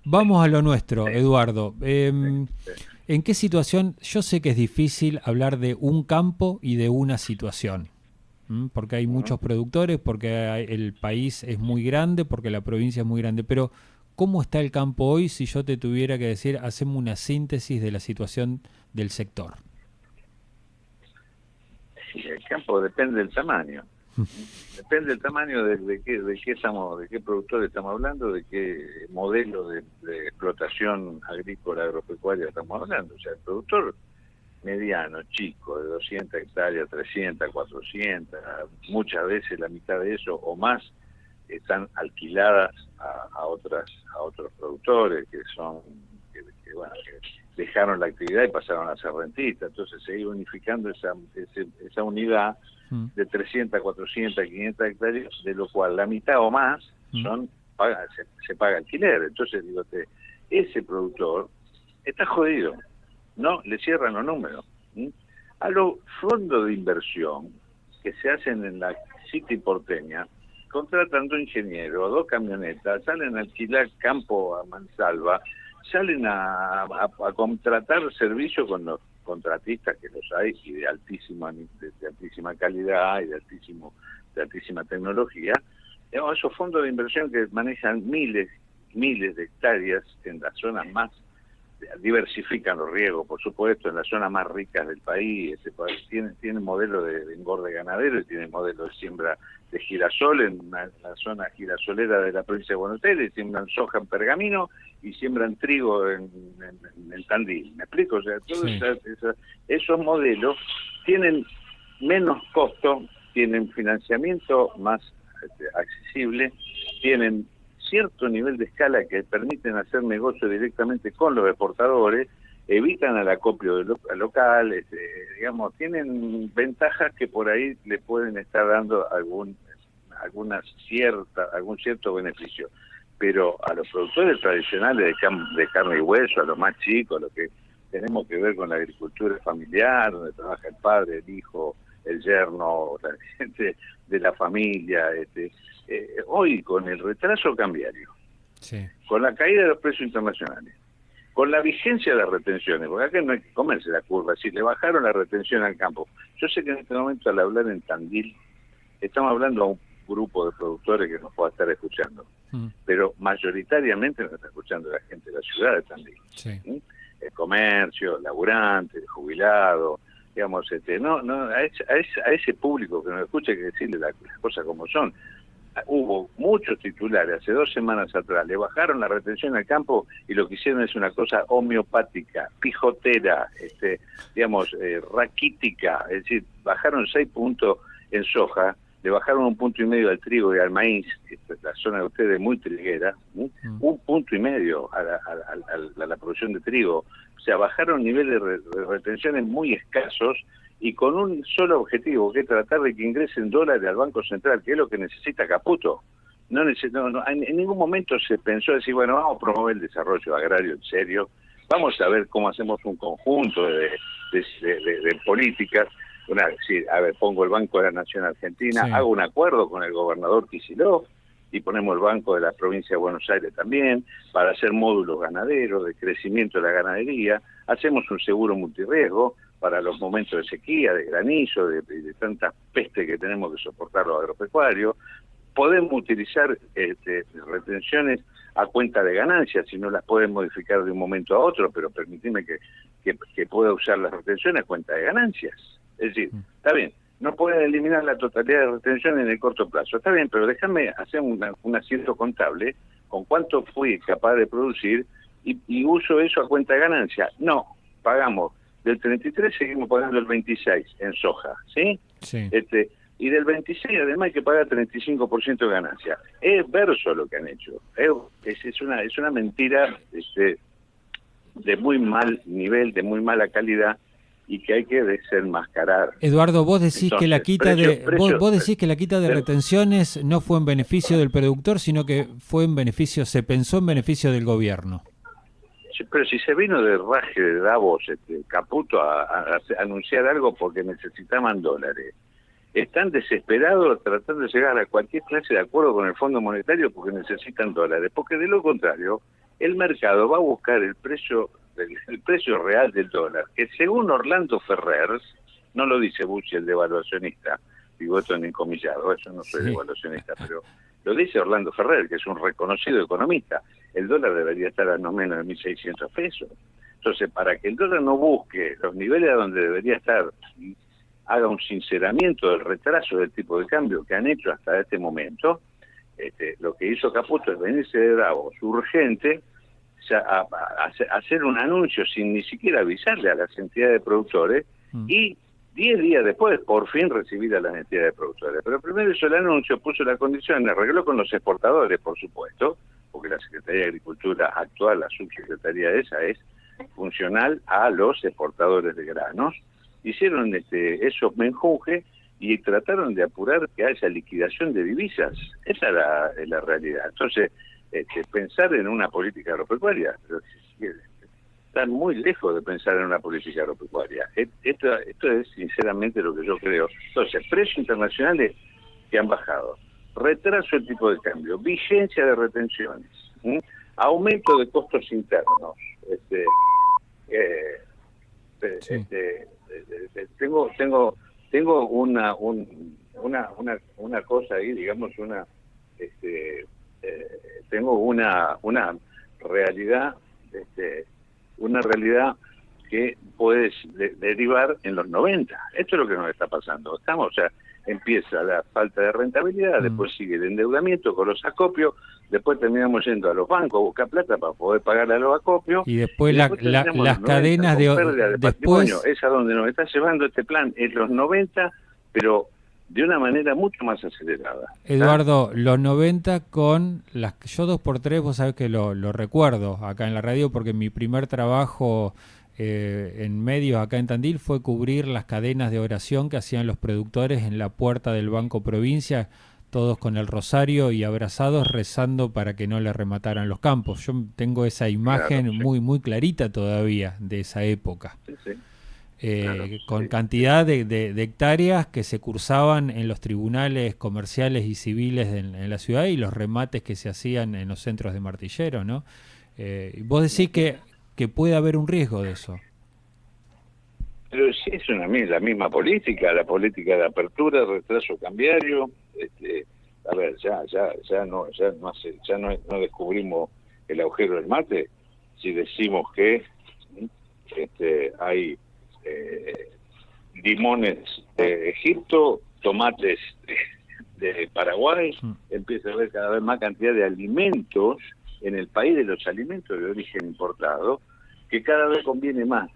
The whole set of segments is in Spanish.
vamos a lo nuestro, Sí, Eduardo. sí, sí. ¿En qué situación? Yo sé que es difícil hablar de un campo y de una situación, porque hay Ujú. muchos productores, porque el país es muy grande, porque la provincia es muy grande, pero ¿cómo está el campo hoy si yo te tuviera que decir, hacemos una síntesis de la situación del sector? Y el campo depende del tamaño. Depende del tamaño de qué productor estamos hablando, de qué modelo de explotación agrícola agropecuaria estamos hablando. O sea, el productor mediano, chico, de 200 hectáreas, 300, 400, muchas veces la mitad de eso o más están alquiladas a otros productores bueno, que dejaron la actividad y pasaron a ser rentistas. Entonces se iba unificando esa unidad Mm, de 300, 400, 500 hectáreas, de lo cual la mitad o más mm, se paga alquiler. Entonces, digo, ese productor está jodido, no le cierran los números. ¿Sí? A los fondos de inversión que se hacen en la City porteña, contratan dos ingenieros, dos camionetas, salen a alquilar campo a mansalva, salen a contratar servicios con los contratistas que los hay y de altísima calidad y de altísima tecnología. Digamos, esos fondos de inversión que manejan miles de hectáreas en las zonas más, diversifican los riegos, por supuesto, en las zonas más ricas del país. Este país tiene modelo de engorde ganadero y tiene modelo de siembra de girasol en la zona girasolera de la provincia de Buenos Aires, siembran soja en Pergamino y siembran trigo en Tandil. ¿Me explico? O sea, todos sí. esos modelos tienen menos costo, tienen financiamiento más accesible, tienen cierto nivel de escala que permiten hacer negocio directamente con los exportadores, evitan el acopio local, digamos, tienen ventajas que por ahí le pueden estar dando algún cierto beneficio. Pero a los productores tradicionales de carne y hueso, a los más chicos, a los que tenemos que ver con la agricultura familiar, donde trabaja el padre, el hijo, el yerno, la gente de la familia, hoy con el retraso cambiario, Sí. con la caída de los precios internacionales, con la vigencia de las retenciones, porque acá no hay que comerse la curva, si le bajaron la retención al campo. Yo sé que en este momento al hablar en Tandil, estamos hablando a un grupo de productores que nos pueda estar escuchando, Mm, pero mayoritariamente nos está escuchando la gente de la ciudad de Tandil. sí. ¿Sí? El comercio, el laburante, el jubilado, digamos, a ese público que nos escucha hay que decirle las cosas como son. Hubo muchos titulares hace 2 semanas atrás, le bajaron la retención al campo y lo que hicieron es una cosa homeopática, pijotera, digamos, raquítica, es decir, bajaron 6 puntos en soja, le bajaron 1,5 puntos al trigo y al maíz, la zona de ustedes es muy triguera, ¿sí? Mm, 1,5 puntos a la producción de trigo, o sea, bajaron niveles de retenciones muy escasos y con un solo objetivo, que es tratar de que ingresen dólares al Banco Central, que es lo que necesita Caputo. En ningún momento se pensó decir, bueno, vamos a promover el desarrollo agrario en serio, vamos a ver cómo hacemos un conjunto de políticas. Sí, a ver, pongo el Banco de la Nación Argentina, sí. hago un acuerdo con el gobernador Kicillof y ponemos el Banco de la Provincia de Buenos Aires también para hacer módulos ganaderos de crecimiento de la ganadería, hacemos un seguro multirriesgo para los momentos de sequía, de granizo, de tanta peste que tenemos que soportar los agropecuarios. Podemos utilizar retenciones a cuenta de ganancias, si no las pueden modificar de un momento a otro, pero permitime que pueda usar las retenciones a cuenta de ganancias. Es decir, Mm, está bien, no pueden eliminar la totalidad de retenciones en el corto plazo, está bien, pero déjame hacer un asiento contable con cuánto fui capaz de producir y uso eso a cuenta de ganancia. No, pagamos del 33, seguimos pagando el 26 en soja, ¿sí? sí. Y del 26 además hay que pagar 35% de ganancia. Es verso lo que han hecho. Es una mentira de muy mal nivel, de muy mala calidad y que hay que desenmascarar. Eduardo, vos decís que la Entonces, quita de vos decís que la quita de de- retenciones no fue en beneficio del productor, sino que fue en beneficio, se pensó en beneficio del gobierno. pero si se vino de raje de Davos, Caputo, a anunciar algo porque necesitaban dólares. Están desesperados tratando de llegar a cualquier clase de acuerdo con el Fondo Monetario porque necesitan dólares, porque de lo contrario el mercado va a buscar el precio real del dólar, que según Orlando Ferrer, no lo dice Bucci, el devaluacionista, digo esto en encomillado, eso no soy Sí. devaluacionista, pero lo dice Orlando Ferrer, que es un reconocido economista. El dólar debería estar a no menos de 1.600 pesos. Entonces, para que el dólar no busque los niveles a donde debería estar y haga un sinceramiento del retraso del tipo de cambio que han hecho hasta este momento, lo que hizo Caputo es venirse de Davos urgente a hacer un anuncio sin ni siquiera avisarle a las entidades de productores y 10 días después por fin recibir a las entidades de productores. Pero primero hizo el anuncio, puso la condición, arregló con los exportadores, por supuesto, porque la Secretaría de Agricultura actual, la subsecretaría esa, es funcional a los exportadores de granos. Hicieron esos menjunjes y trataron de apurar que haya liquidación de divisas. Esa es la realidad. Entonces, pensar en una política agropecuaria, están muy lejos de pensar en una política agropecuaria. Esto es sinceramente lo que yo creo. Entonces, precios internacionales que han bajado, retraso del tipo de cambio, vigencia de retenciones, aumento de costos internos. Sí. Tengo una cosa ahí, digamos, tengo una realidad, una realidad que puede derivar en los 90. Esto es lo que nos está pasando. O sea, empieza la falta de rentabilidad, después sigue el endeudamiento con los acopios, después terminamos yendo a los bancos a buscar plata para poder pagar a los acopios, Y después, y después terminamos las en los 90 cadenas con pérdida de patrimonio. después, Es a donde nos está llevando este plan, en los 90, pero de una manera mucho más acelerada. Eduardo, los 90 con las... Yo 2x3, vos sabés que lo recuerdo acá en la radio, porque mi primer trabajo en medios acá en Tandil fue cubrir las cadenas de oración que hacían los productores en la puerta del Banco Provincia, todos con el rosario y abrazados rezando para que no le remataran los campos. Yo tengo esa imagen Claro, sí. muy clarita todavía de esa época. Sí, sí. Con Sí, cantidad de hectáreas que se cursaban en los tribunales comerciales y civiles en la ciudad y los remates que se hacían en los centros de martillero, ¿no? Vos decís que puede haber un riesgo de eso. Pero sí es la misma política, la política de apertura, retraso cambiario. A ver, no descubrimos el agujero del mate si decimos que hay limones de Egipto, tomates de Paraguay, empieza a haber cada vez más cantidad de alimentos en el país, de los alimentos de origen importado, que cada vez conviene más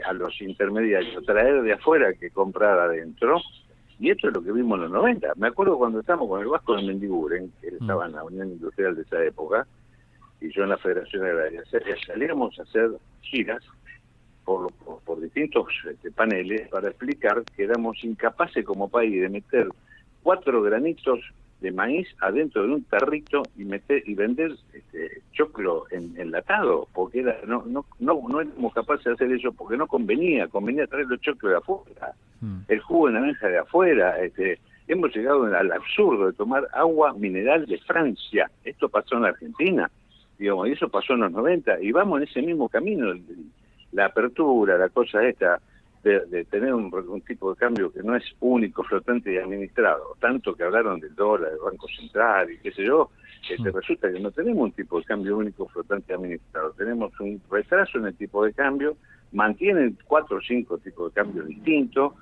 a los intermediarios traer de afuera que comprar adentro. Y esto es lo que vimos en los 90. Me acuerdo cuando estábamos con el Vasco de Mendiguren, que él estaba en la Unión Industrial de esa época, y yo en la Federación Agraria, salíamos a hacer giras por distintos paneles para explicar que éramos incapaces como país de meter 4 granitos de maíz adentro de un tarrito y vender choclo enlatado, porque no éramos capaces de hacer eso porque no convenía traer los choclos de afuera, el jugo de naranja de afuera. Hemos llegado al absurdo de tomar agua mineral de Francia. Esto pasó en la Argentina, digamos, y eso pasó en los 90, y vamos en ese mismo camino. La apertura, la cosa esta de tener un tipo de cambio que no es único, flotante y administrado, tanto que hablaron del dólar, del Banco Central y qué sé yo, resulta que no tenemos un tipo de cambio único, flotante y administrado, tenemos un retraso en el tipo de cambio, mantienen 4 o 5 tipos de cambio distintos,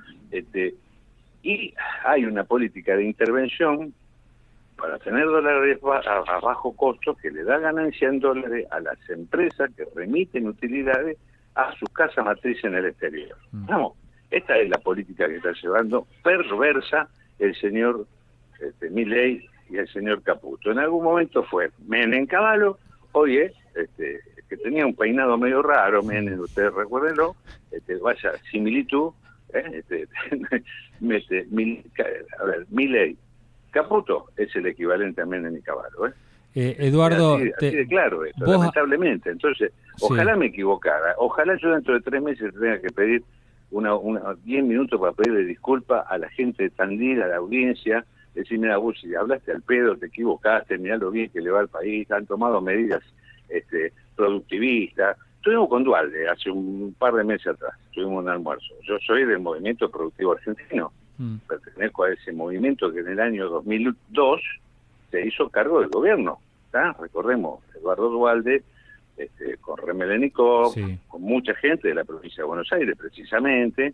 y hay una política de intervención para tener dólares a bajo costo que le da ganancia en dólares a las empresas que remiten utilidades a sus casas matrices en el exterior. Vamos, esta es la política que está llevando perversa el señor Milei y el señor Caputo. En algún momento fue Menem Cavallo, hoy es que tenía un peinado medio raro, Menem, ustedes recuérdenlo, vaya similitud, Milei. Caputo es el equivalente a Menem y Cavallo, Eduardo, así de claro esto, vos... lamentablemente. Entonces, ojalá me equivocara, ojalá yo dentro de 3 meses tenga que pedir 10 minutos para pedirle disculpas a la gente de Tandil, a la audiencia, decir, mira, vos si hablaste al pedo, te equivocaste, mirá lo bien que le va al país, han tomado medidas productivista. Estuvimos con Dualde hace un par de meses atrás, tuvimos un almuerzo. Yo soy del Movimiento Productivo Argentino, pertenezco a ese movimiento que en el año 2002 se hizo cargo del gobierno. ¿Tá? Recordemos, Eduardo Dualde, con Remelénikov, Sí. con mucha gente de la provincia de Buenos Aires, precisamente,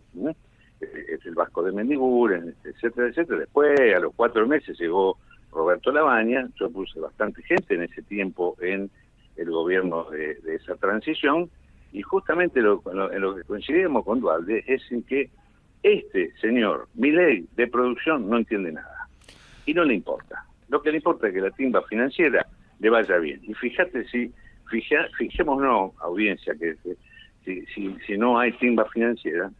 el Vasco de Mendiguren, etcétera, etcétera. Después, a los 4 meses, llegó Roberto Labaña. Yo puse bastante gente en ese tiempo en el gobierno de esa transición, y justamente en lo que coincidimos con Dualde es en que este señor Milei de producción no entiende nada, y no le importa. Lo que le importa es que la timba financiera le vaya bien. Y fíjate fijémonos, audiencia, que si no hay timba financiera,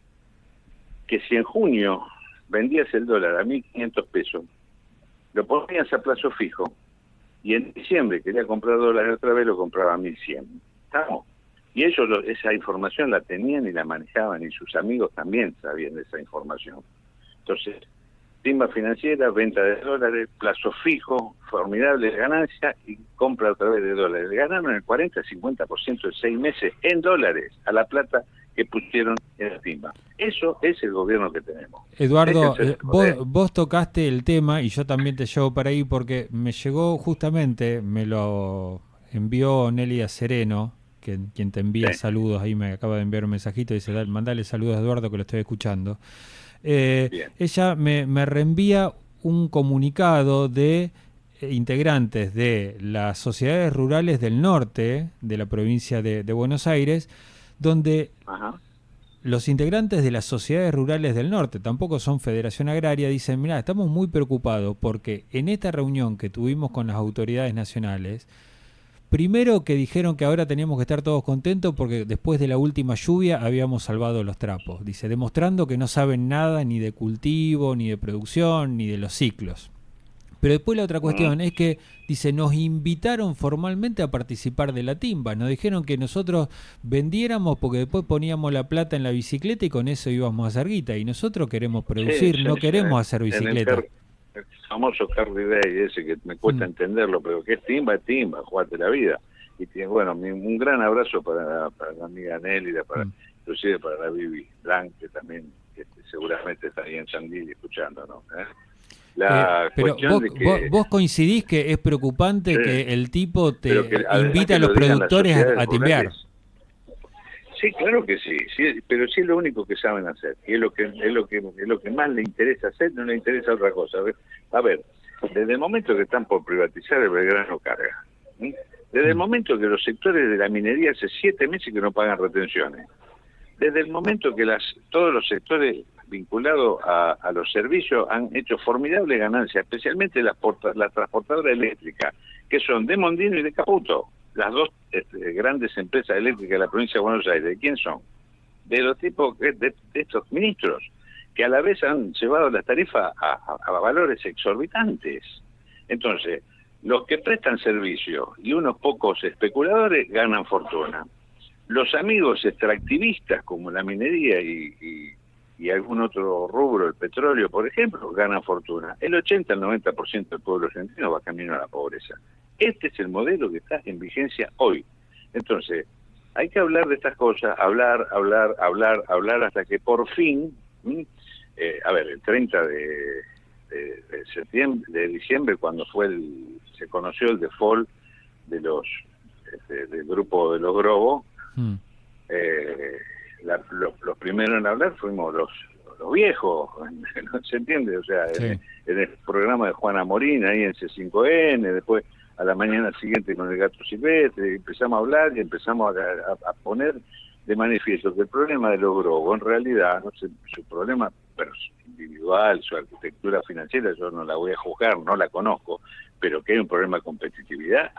que si en junio vendías el dólar a 1.500 pesos, lo ponías a plazo fijo, y en diciembre quería comprar dólares otra vez, lo compraba a 1.100. ¿Estamos? Y ellos esa información la tenían y la manejaban, y sus amigos también sabían de esa información. Entonces, timba financiera, venta de dólares, plazo fijo, formidable ganancia, y compra otra vez de dólares. Le ganaron el 40-50% en 6 meses en dólares a la plata que pusieron en la timba. Eso es el gobierno que tenemos. Eduardo, vos tocaste el tema y yo también te llevo para ahí porque me llegó justamente, me lo envió Nelia Sereno, quien te envía saludos, ahí me acaba de enviar un mensajito y dice, mandale saludos a Eduardo que lo estoy escuchando. Ella me reenvía un comunicado de integrantes de las sociedades rurales del norte de la provincia de Buenos Aires, donde los integrantes de las sociedades rurales del norte, tampoco son Federación Agraria, dicen, mirá, estamos muy preocupados porque en esta reunión que tuvimos con las autoridades nacionales, primero que dijeron que ahora teníamos que estar todos contentos porque después de la última lluvia habíamos salvado los trapos. Dice, demostrando que no saben nada ni de cultivo, ni de producción, ni de los ciclos. Pero después la otra cuestión es que, dice, nos invitaron formalmente a participar de la timba. Nos dijeron que nosotros vendiéramos porque después poníamos la plata en la bicicleta y con eso íbamos a hacer guita. Y nosotros queremos producir, no queremos hacer bicicleta. El famoso Carly Day ese que me cuesta entenderlo, pero que es timba, jugate la vida. Y tiene, bueno, un gran abrazo para la amiga Nélida, inclusive para la Vivi Blanc, que también seguramente está ahí en Tandil escuchando, ¿no? Pero vos coincidís que es preocupante que el tipo te invita a los productores a timbear. Sí, claro que sí, pero sí es lo único que saben hacer, y es lo que más le interesa hacer, no le interesa otra cosa. A ver, desde el momento que están por privatizar el Belgrano Carga, desde el momento que los sectores de la minería hace 7 meses que no pagan retenciones, desde el momento que todos los sectores vinculados a los servicios han hecho formidable ganancia, especialmente las transportadoras eléctricas, que son de Mondino y de Caputo, las dos grandes empresas eléctricas de la provincia de Buenos Aires. ¿De quién son? De los tipos de estos ministros, que a la vez han llevado las tarifas a valores exorbitantes. Entonces, los que prestan servicio y unos pocos especuladores ganan fortuna. Los amigos extractivistas, como la minería y algún otro rubro, el petróleo, por ejemplo, ganan fortuna. El 80 al 90% del pueblo argentino va camino a la pobreza. Este es el modelo que está en vigencia hoy. Entonces, hay que hablar de estas cosas, hablar, hasta que por fin, el 30 de diciembre, cuando se conoció el default de del grupo de los Grobos, los primeros en hablar fuimos los viejos, ¿no se entiende? O sea, en el programa de Juana Morín, ahí en C5N, después a la mañana siguiente con el Gato Silvestre, empezamos a hablar y empezamos a poner de manifiesto que el problema de los Grobos, en realidad, no sé, su problema individual, su arquitectura financiera, yo no la voy a juzgar, no la conozco, pero que hay un problema de competitividad,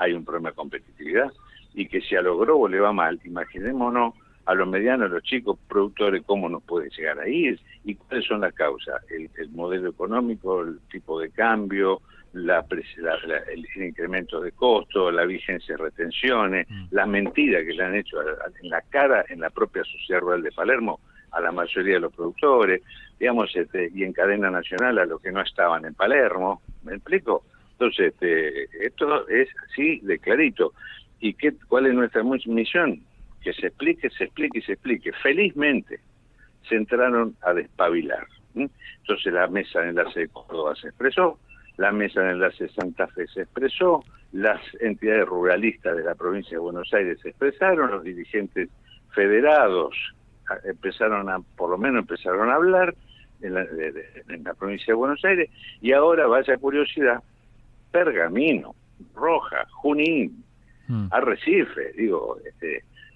y que si a los Grobos le va mal, imaginémonos a los medianos, a los chicos productores, cómo nos puede llegar a ir y cuáles son las causas, el modelo económico, el tipo de cambio, el incremento de costos, la vigencia de retenciones, la mentira que le han hecho en la cara en la propia sociedad rural de Palermo a la mayoría de los productores, digamos, y en cadena nacional a los que no estaban en Palermo, ¿me explico? Entonces, esto es así de clarito. ¿Y cuál es nuestra misión? Que se explique, se explique y se explique. Felizmente se entraron a despabilar. Entonces la mesa de enlace de Córdoba se expresó, la mesa de enlace de Santa Fe se expresó, las entidades ruralistas de la provincia de Buenos Aires se expresaron, los dirigentes federados por lo menos empezaron a hablar en la provincia de Buenos Aires, y ahora, vaya curiosidad, Pergamino, Roja, Junín, Arrecife,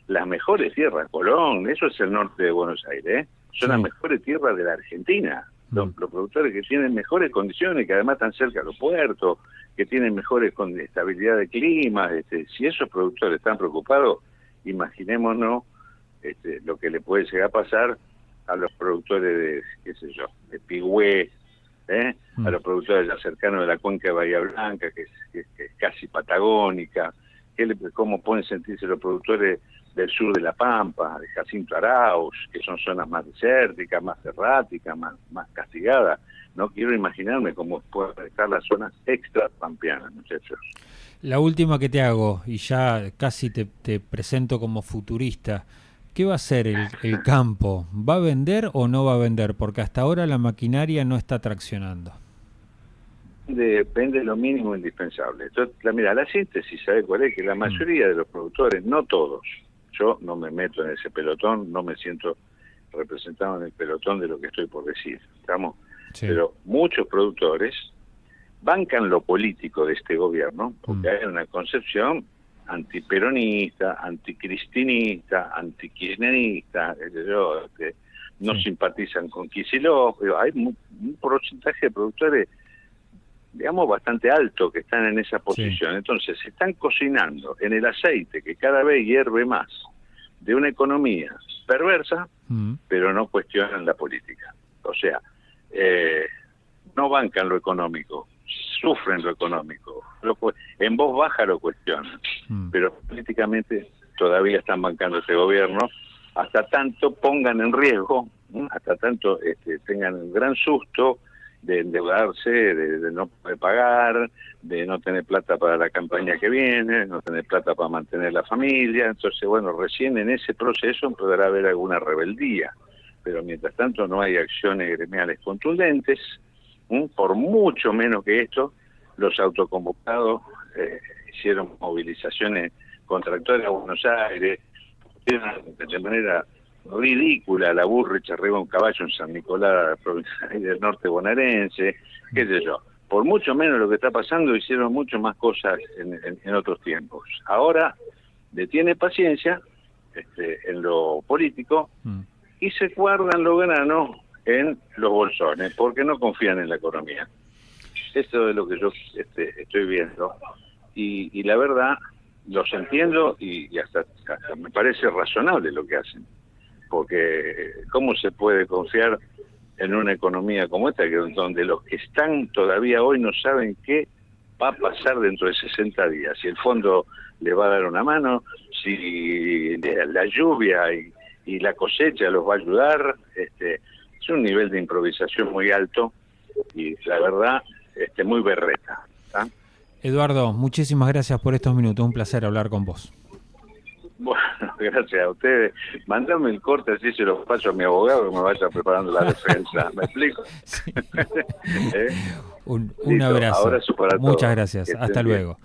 las mejores tierras, Colón, eso es el norte de Buenos Aires, son las mejores tierras de la Argentina, los productores que tienen mejores condiciones, que además están cerca de los puertos, que tienen mejores estabilidad de clima. Si esos productores están preocupados, imaginémonos lo que le puede llegar a pasar a los productores de, qué sé yo, de Pigüé, a los productores ya cercanos de la cuenca de Bahía Blanca, que es casi patagónica, cómo pueden sentirse los productores del sur de La Pampa, de Jacinto Arauz, que son zonas más desérticas, más erráticas, más castigadas. No quiero imaginarme cómo pueden estar las zonas extra pampeanas, muchachos. La última que te hago, y ya casi te presento como futurista. ¿Qué va a hacer el campo? ¿Va a vender o no va a vender? Porque hasta ahora la maquinaria no está traccionando. Depende de lo mínimo indispensable. Entonces, mira, la síntesis, ¿sabe cuál es? Que la mayoría de los productores, no todos, yo no me meto en ese pelotón, no me siento representado en el pelotón de lo que estoy por decir, ¿estamos? Sí. Pero muchos productores bancan lo político de este gobierno, porque hay una concepción antiperonista, anticristinista, antikirchnerista, no simpatizan con Kicillof, pero hay un porcentaje de productores, digamos, bastante alto que están en esa posición. Sí. Entonces se están cocinando en el aceite que cada vez hierve más de una economía perversa, pero no cuestionan la política. O sea, no bancan lo económico, sufren lo económico, en voz baja lo cuestionan, pero políticamente todavía están bancando este gobierno, hasta tanto pongan en riesgo, hasta tanto tengan un gran susto de endeudarse, de no poder pagar, de no tener plata para la campaña que viene, no tener plata para mantener la familia. Entonces, bueno, recién en ese proceso podrá haber alguna rebeldía, pero mientras tanto no hay acciones gremiales contundentes. Por mucho menos que esto, los autoconvocados hicieron movilizaciones contractorias a Buenos Aires, de manera ridícula la Burrich arriba un caballo en San Nicolás, provincia del norte bonaerense, qué sé yo. Por mucho menos lo que está pasando, hicieron mucho más cosas en otros tiempos. Ahora detiene paciencia en lo político y se guardan los granos en los bolsones, porque no confían en la economía. Esto es lo que yo estoy viendo. Y la verdad, los entiendo y hasta me parece razonable lo que hacen. Porque ¿cómo se puede confiar en una economía como esta, que donde los que están todavía hoy no saben qué va a pasar dentro de 60 días? Si el fondo le va a dar una mano, si la lluvia y la cosecha los va a ayudar. Es un nivel de improvisación muy alto y la verdad muy berreta. ¿Ah? Eduardo, muchísimas gracias por estos minutos, un placer hablar con vos. Bueno, gracias a ustedes. Mándame el corte, así se lo paso a mi abogado que me vaya preparando la defensa. ¿Me explico? Sí. Un abrazo. Abrazo para Muchas todos. gracias. Hasta luego.